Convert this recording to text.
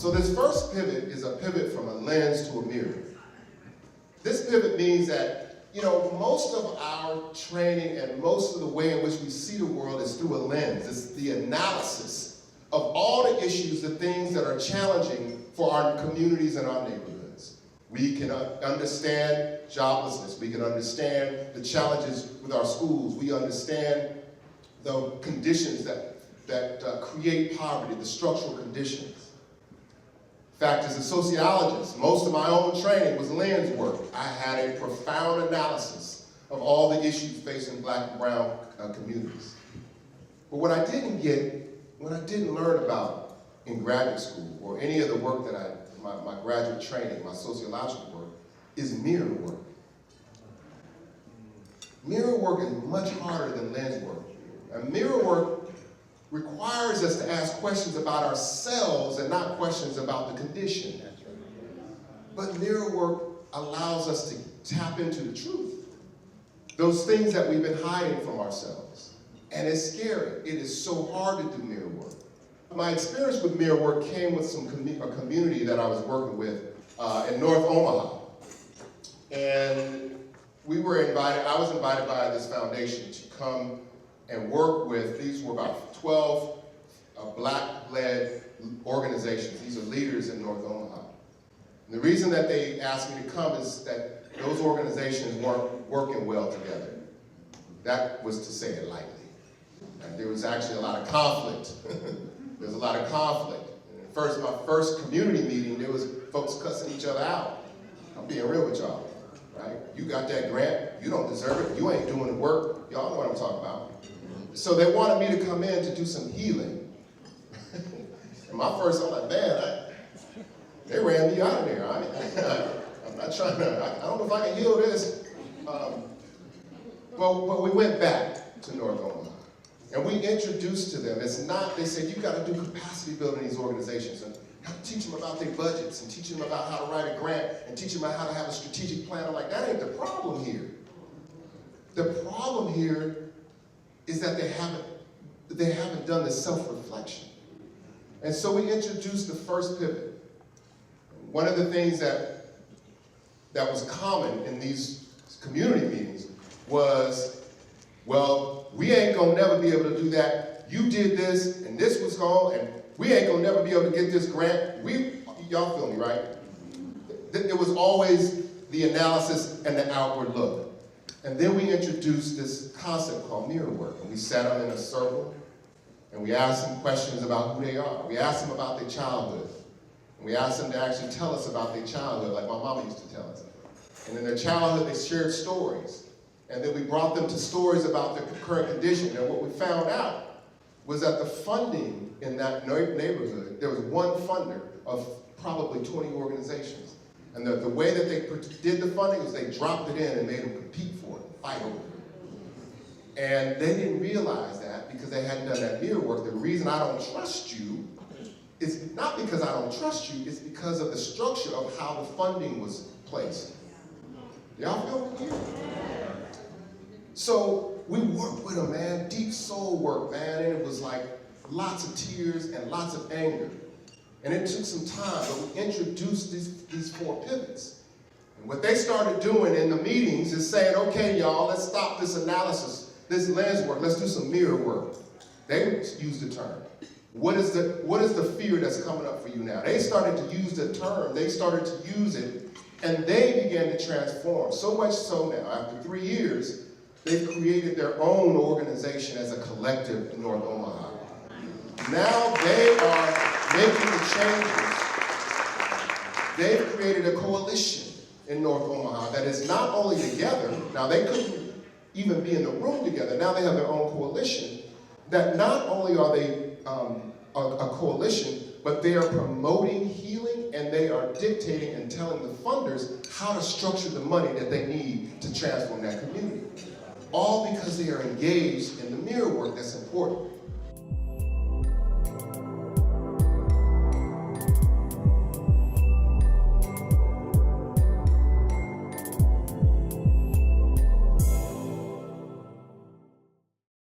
So this first pivot is a pivot from a lens to a mirror. This pivot means that, most of our training and most of the way in which we see the world is through a lens. It's the analysis of all the issues, the things that are challenging for our communities and our neighborhoods. We can understand joblessness. We can understand the challenges with our schools. We understand the conditions that create poverty, the structural conditions. In fact, as a sociologist, most of my own training was lens work. I had a profound analysis of all the issues facing Black and brown communities. But what I didn't learn about in graduate school or any of the work that my graduate training, my sociological work, is mirror work. Mirror work is much harder than lens work. And mirror work requires us to ask questions about ourselves and not questions about the condition. But mirror work allows us to tap into the truth. Those things that we've been hiding from ourselves. And it's scary. It is so hard to do mirror work. My experience with mirror work came with a community that I was working with in North Omaha. And I was invited by this foundation to come and work with, these were about 12 Black-led organizations. These are leaders in North Omaha. And the reason that they asked me to come is that those organizations weren't working well together. That was to say it lightly. And there was actually a lot of conflict. There's a lot of conflict. And my first community meeting, there was folks cussing each other out. I'm being real with y'all, right? You got that grant, you don't deserve it, you ain't doing the work. Y'all know what I'm talking about. So they wanted me to come in to do some healing. And I'm like, man, they ran me out of there. I'm not trying to, I don't know if I can heal this. But we went back to North Omaha. And we introduced to them, they said, you got to do capacity building in these organizations and teach them about their budgets and teach them about how to write a grant and teach them about how to have a strategic plan. I'm like, that ain't the problem here. The problem here is that they haven't done the self-reflection. And so we introduced the first pivot. One of the things that was common in these community meetings was, well, we ain't gonna never be able to do that. You did this, and this was gone, and we ain't gonna never be able to get this grant. Y'all feel me, right? It was always the analysis and the outward look. And then we introduced this concept called mirror work. And we sat them in a circle, and we asked them questions about who they are. We asked them about their childhood. And we asked them to actually tell us about their childhood, like my mama used to tell us. And in their childhood, they shared stories. And then we brought them to stories about their current condition. And what we found out was that the funding in that neighborhood, there was one funder of probably 20 organizations. And the way that they did the funding was they dropped it in and made them compete for it, fight over it. And they didn't realize that because they hadn't done that mirror work. The reason I don't trust you is not because I don't trust you, it's because of the structure of how the funding was placed. Y'all feel me here? So we worked with them, man, deep soul work, man, and it was like lots of tears and lots of anger. And it took some time, but we introduced these 4 pivots. And what they started doing in the meetings is saying, okay, y'all, let's stop this analysis, this lens work, let's do some mirror work. They used the term. What is the fear that's coming up for you now? They started to use the term, they started to use it, and they began to transform. So much so now, after 3 years, they've created their own organization as a collective in North Omaha. Now they are making the changes. They've created a coalition in North Omaha that is not only together, now they couldn't even be in the room together, now they have their own coalition, that not only are they a coalition, but they are promoting healing and they are dictating and telling the funders how to structure the money that they need to transform that community. All because they are engaged in the mirror work that's important.